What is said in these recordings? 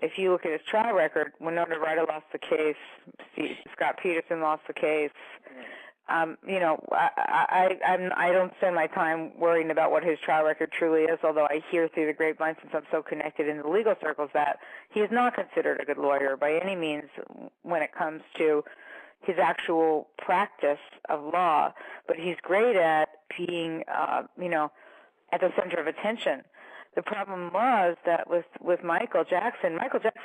if you look at his trial record, Winona Ryder lost the case, Scott Peterson lost the case. You know, I don't spend my time worrying about what his trial record truly is, although I hear through the grapevine, since I'm so connected in the legal circles, that he is not considered a good lawyer by any means when it comes to his actual practice of law, but he's great at being, you know, at the center of attention. The problem was that with Michael Jackson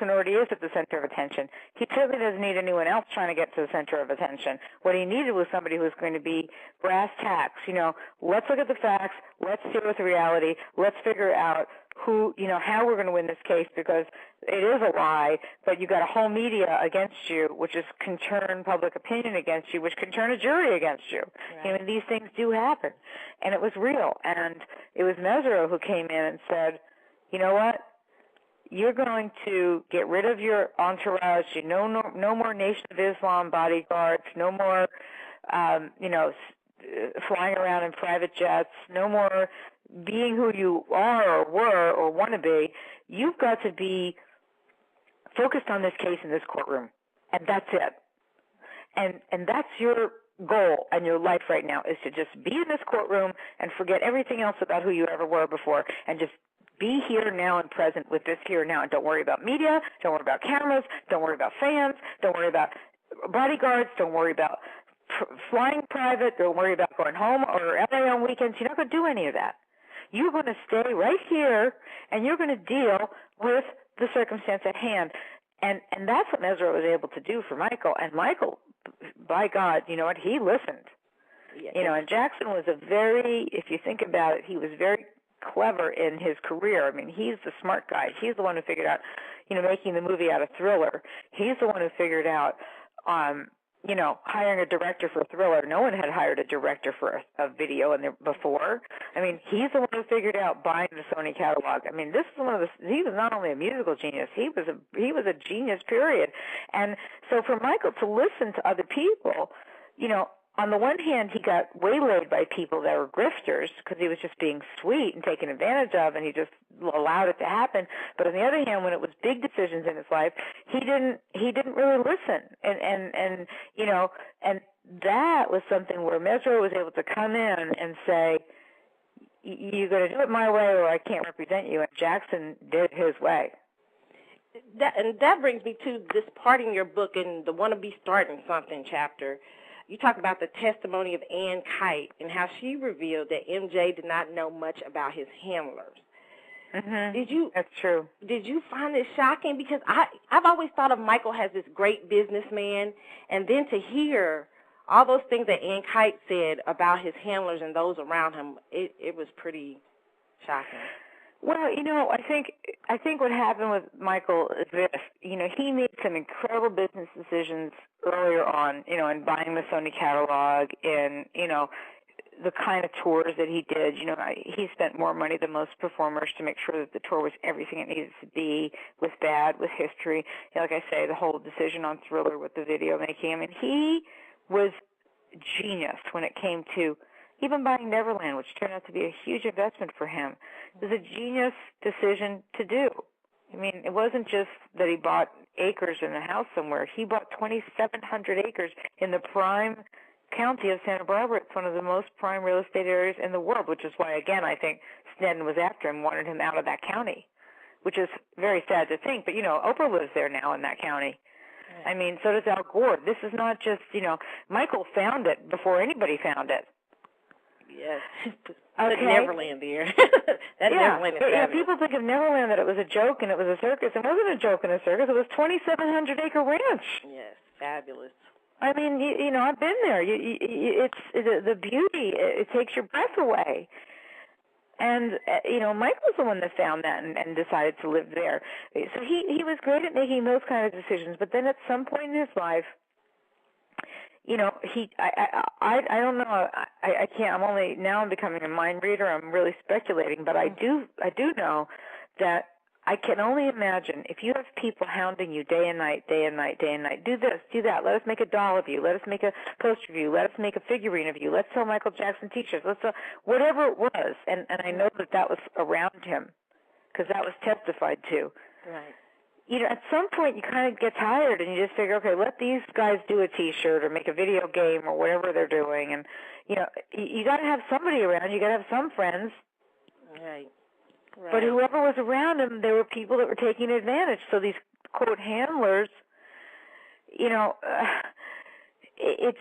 already is at the center of attention. He certainly doesn't need anyone else trying to get to the center of attention. What he needed was somebody who was going to be brass tacks. You know, let's look at the facts. Let's deal with the reality. Let's figure out who, you know, how we're going to win this case, because it is a lie, but you got a whole media against you, which is can turn public opinion against you, which can turn a jury against you. Right. I mean, these things do happen, and it was real. And it was Mesereau who came in and said, you know what? You're going to get rid of your entourage. You know, no more Nation of Islam bodyguards. No more, you know, flying around in private jets. No more being who you are or were or want to be. You've got to be focused on this case in this courtroom, and that's it. And that's your goal in your life right now, is to just be in this courtroom and forget everything else about who you ever were before, and just be here now and present with this here and now. And don't worry about media, don't worry about cameras, don't worry about fans, don't worry about bodyguards, don't worry about flying private, don't worry about going home or LA on weekends. You're not going to do any of that. You're going to stay right here, and you're going to deal with the circumstance at hand. And that's what Mesereau was able to do for Michael. And Michael, by God, you know what, he listened. Yeah. You know, and Jackson was if you think about it, he was very clever in his career. I mean, he's the smart guy. He's the one who figured out, you know, making the movie out of Thriller. He's the one who figured out, you know, hiring a director for Thriller. No one had hired a director for a video before. I mean, he's the one who figured out buying the Sony catalog. I mean, this is he was not only a musical genius, he was a genius, period. And so for Michael to listen to other people, you know, on the one hand, he got waylaid by people that were grifters because he was just being sweet and taken advantage of, and he just allowed it to happen. But on the other hand, when it was big decisions in his life, he didn't really listen. And you know, and that was something where Mesereau was able to come in and say, "You're going to do it my way, or I can't represent you." And Jackson did it his way. That brings me to this part in your book, in the "Wanna Be Starting Something" chapter. You talk about the testimony of Ann Kite and how she revealed that MJ did not know much about his handlers. Mm-hmm. That's true. Did you find this shocking? Because I've always thought of Michael as this great businessman, and then to hear all those things that Ann Kite said about his handlers and those around him, it was pretty shocking. Well, you know, I think what happened with Michael is this. You know, he made some incredible business decisions earlier on, you know, in buying the Sony catalog, in, you know, the kind of tours that he did. You know, he spent more money than most performers to make sure that the tour was everything it needed to be, with bad, with history. You know, like I say, the whole decision on Thriller with the video making. I mean, he was genius when it came to even buying Neverland, which turned out to be a huge investment for him. It was a genius decision to do. I mean, it wasn't just that he bought acres in a house somewhere. He bought 2,700 acres in the prime county of Santa Barbara. It's one of the most prime real estate areas in the world, which is why, again, I think Sneddon was after him, wanted him out of that county, which is very sad to think. But, you know, Oprah lives there now in that county. I mean, so does Al Gore. This is not just, you know, Michael found it before anybody found it. Yes. Okay. Neverland there. Neverland is yeah, people think of Neverland that it was a joke and it was a circus. It wasn't a joke and a circus. It was 2,700-acre ranch. Yes, fabulous. I mean, you know, I've been there. It's the beauty. It takes your breath away. And, you know, Mike was the one that found that and decided to live there. So he was great at making those kind of decisions. But then at some point in his life, you know, I don't know. I can't. I'm becoming a mind reader. I'm really speculating, but I do know that I can only imagine if you have people hounding you day and night, day and night, day and night. Do this, do that. Let us make a doll of you. Let us make a poster of you. Let us make a figurine of you. Let's sell Michael Jackson T-shirts. Let's sell whatever it was. And I know that was around him because that was testified to. Right. at some point you kind of get tired and you just figure, okay, let these guys do a T-shirt or make a video game or whatever they're doing, and you got to have somebody around. You got to have some friends. Right. But whoever was around him, there were people that were taking advantage. So these quote handlers, it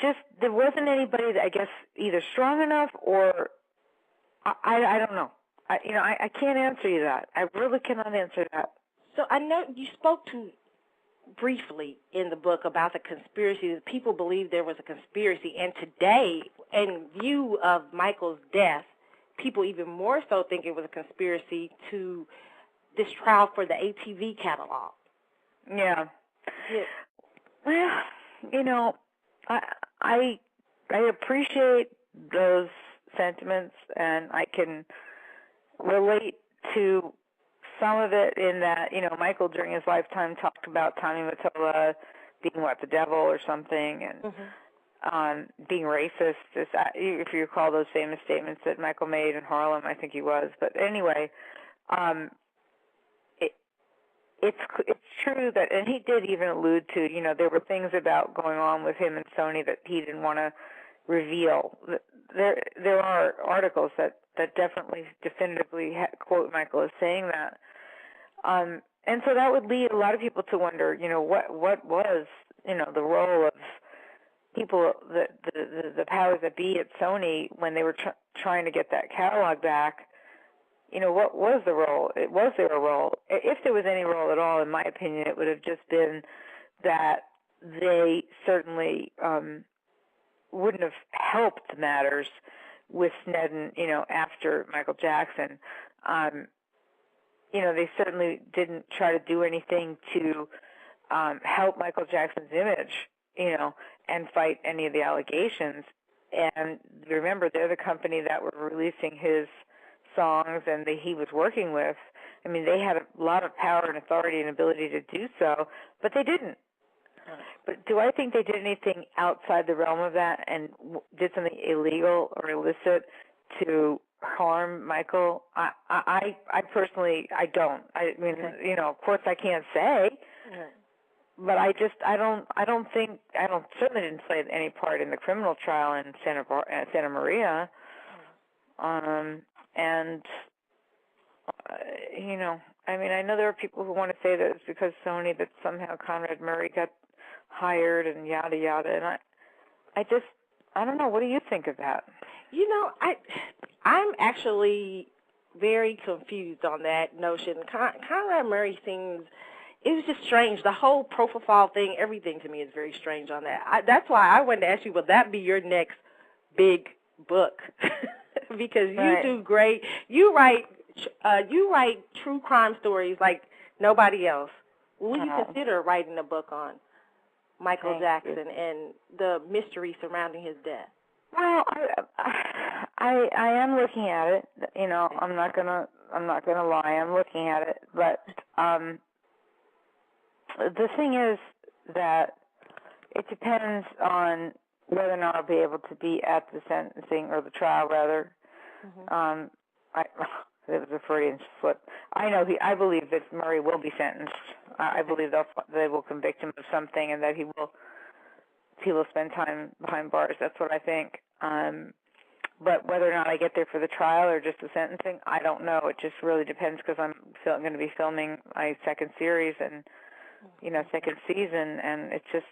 just, there wasn't anybody that I guess either strong enough or I don't know. I can't answer you that. I really cannot answer that. So I know you spoke to briefly in the book about the conspiracy, that people believe there was a conspiracy. And today, in view of Michael's death, people even more so think it was a conspiracy to this trial for the ATV catalog. Yeah. Well, I appreciate those sentiments, and I can relate to some of it in that, Michael during his lifetime talked about Tommy Mottola being, the devil or something, and being racist. If you recall those famous statements that Michael made in Harlem, I think he was. But anyway, it's true that, and he did even allude to, there were things about going on with him and Sony that he didn't want to reveal. There are articles that definitely definitively quote Michael as saying that. And so that would lead a lot of people to wonder, what was, the role of people, the powers that be at Sony when they were trying to get that catalog back. What was the role? Was there a role? If there was any role at all, in my opinion, it would have just been that they certainly wouldn't have helped matters with Sneddon, after Michael Jackson. They certainly didn't try to do anything to help Michael Jackson's image, and fight any of the allegations. And remember, they're the company that were releasing his songs and that he was working with. I mean, they had a lot of power and authority and ability to do so, but they didn't. But do I think they did anything outside the realm of that and did something illegal or illicit to harm Michael? I personally, I don't. I mean, of course I can't say, but I certainly didn't play any part in the criminal trial in Santa Maria. I know there are people who want to say that it's because Sony that somehow Conrad Murray got hired and yada yada, and I don't know. What do you think of that? I'm actually very confused on that notion. Conrad Murray seems, it was just strange. The whole profile thing, everything to me is very strange on that. That's why I wanted to ask you, will that be your next big book? Because you do great. You write true crime stories like nobody else. Will you consider writing a book on Michael Jackson and the mystery surrounding his death? Well, I am looking at it. I'm not gonna lie. I'm looking at it, but the thing is that it depends on whether or not I'll be able to be at the sentencing or the trial, rather. It was a Freudian slip. I believe that Murray will be sentenced. I believe they will convict him of something, and that he will spend time behind bars. That's what I think. But whether or not I get there for the trial or just the sentencing, I don't know. It just really depends, because I'm going to be filming my second series and second season, and it's just.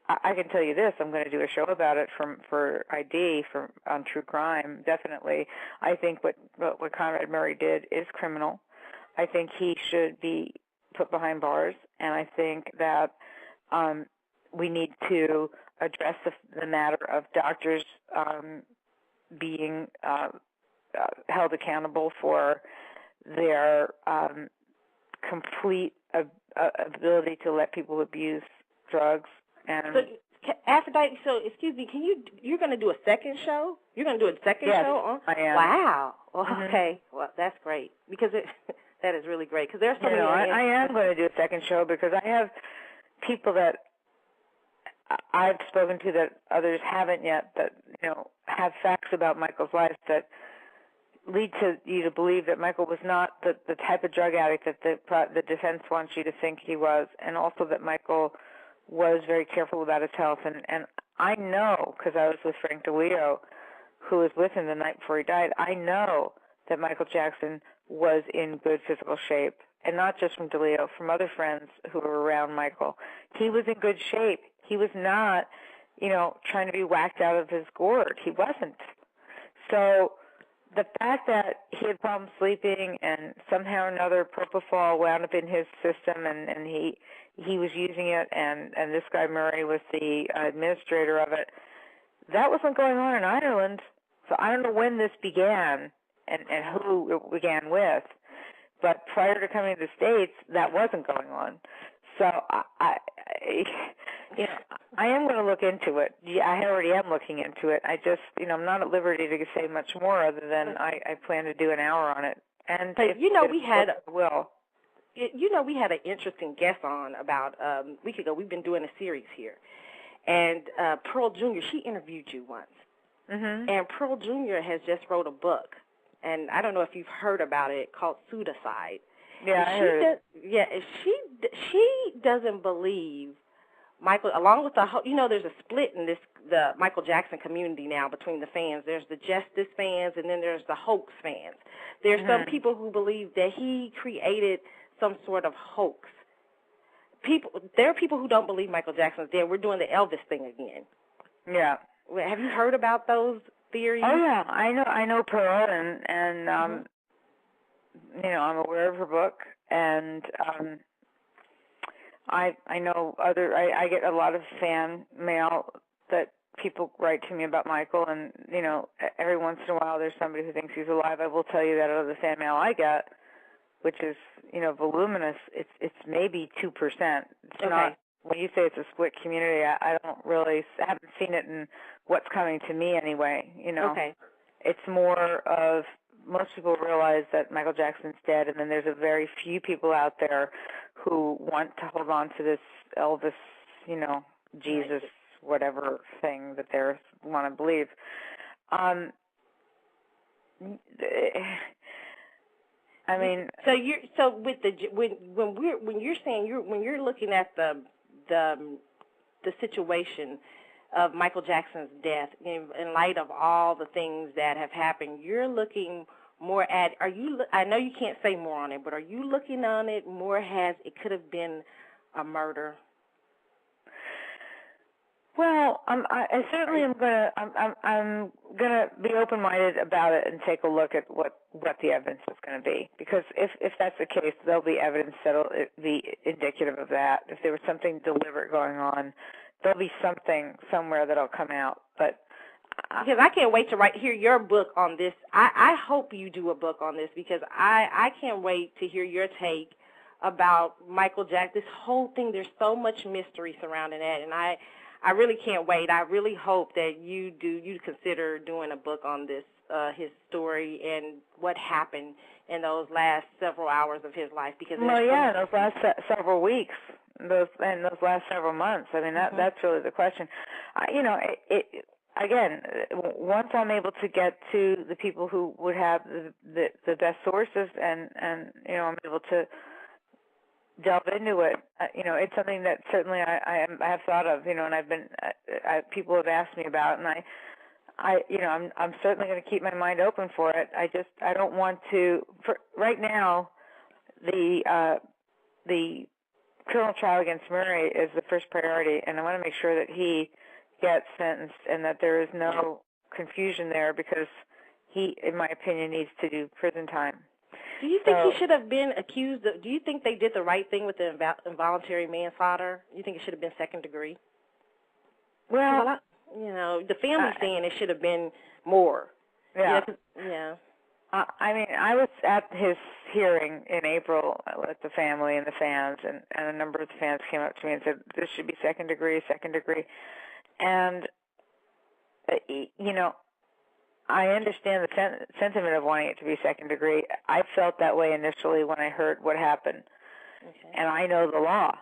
I can tell you this: I'm going to do a show about it for ID on true crime. Definitely, I think what Conrad Murray did is criminal. I think he should be put behind bars, and I think that we need to address the matter of doctors being held accountable for their complete ability to let people abuse drugs. So, Aphrodite, excuse me, you're going to do a second show? You're going to do a second show? I am. Wow. Well, okay. Well, that's great, because that is really great, because there's so many. I am going to do a second show, because I have people that I've spoken to that others haven't yet, that, have facts about Michael's life that, lead to you to believe that Michael was not the type of drug addict that the defense wants you to think he was, and also that Michael was very careful about his health. And I know, because I was with Frank DeLeo, who was with him the night before he died, I know that Michael Jackson was in good physical shape, and not just from DeLeo, from other friends who were around Michael. He was in good shape. He was not, trying to be whacked out of his gourd. He wasn't. So the fact that he had problems sleeping and somehow or another propofol wound up in his system and he was using it and this guy Murray was the administrator of it, that wasn't going on in Ireland. So I don't know when this began and who it began with, but prior to coming to the States, that wasn't going on. So I am going to look into it. Yeah, I already am looking into it. I just, I'm not at liberty to say much more other than I plan to do an hour on it. And but we had an interesting guest on about a week ago. We've been doing a series here, and Pearl Jr. She interviewed you once, and Pearl Jr. has just wrote a book, and I don't know if you've heard about it, called Pseudocide. Yeah, I heard. She doesn't believe Michael, along with the whole, there's a split in the Michael Jackson community now between the fans. There's the Justice fans, and then there's the hoax fans. There's some people who believe that he created some sort of hoax. There are people who don't believe Michael Jackson's dead. We're doing the Elvis thing again. Yeah. Have you heard about those theories? Oh yeah, I know Pearl, and I'm aware of her book, and I know I get a lot of fan mail that people write to me about Michael, and every once in a while there's somebody who thinks he's alive. I will tell you that out of the fan mail I get, which is voluminous, it's maybe 2%. It's not. When you say it's a split community, I haven't seen it in what's coming to me anyway. It's more of, most people realize that Michael Jackson's dead, and then there's a very few people out there who want to hold on to this Elvis, Jesus, whatever thing that they want to believe. I mean, when you're looking at the situation of Michael Jackson's death, in light of all the things that have happened, you're looking more at, I know you can't say more on it, but are you looking on it more as it could have been a murder? Well, I certainly am I'm gonna be open-minded about it and take a look at what the evidence is going to be, because if that's the case, there'll be evidence that'll be indicative of that. If there was something deliberate going on, there'll be something somewhere that'll come out. But because I can't wait to hear your book on this. I hope you do a book on this, because I can't wait to hear your take about Michael Jackson. This whole thing, there's so much mystery surrounding that, and I really can't wait. I really hope that you consider doing a book on this, his story and what happened in those last several hours of his life. Because those last several weeks, those last several months. I mean, that's really the question. Again, once I'm able to get to the people who would have the best sources, and I'm able to delve into it, it's something that certainly I have thought of, and people have asked me about, and I'm certainly going to keep my mind open for it. I don't want to, for right now, the criminal trial against Murray is the first priority, and I want to make sure that he gets sentenced and that there is no confusion there, because he, in my opinion, needs to do prison time. Do you think he should have been accused of, do you think they did the right thing with the involuntary manslaughter? You think it should have been second degree? Well, the family's saying it should have been more. Yeah. Yeah. I mean, I was at his hearing in April with the family and the fans, and a number of the fans came up to me and said, this should be second degree. And, I understand the sentiment of wanting it to be second degree. I felt that way initially when I heard what happened. Okay. And I know the law.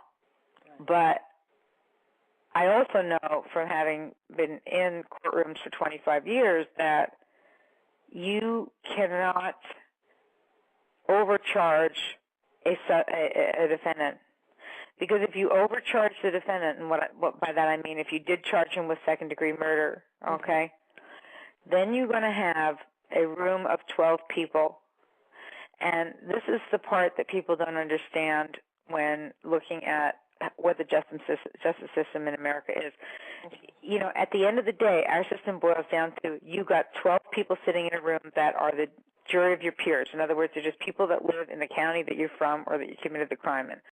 Right. But I also know from having been in courtrooms for 25 years that, you cannot overcharge a defendant. Because if you overcharge the defendant, and what by that I mean if you did charge him with second-degree murder, okay, then you're going to have a room of 12 people. And this is the part that people don't understand when looking at what the justice system in America is. You know, at the end of the day, our system boils down to you got 12 people sitting in a room that are the jury of your peers. In other words, they're just people that live in the county that you're from or that you committed the crime in.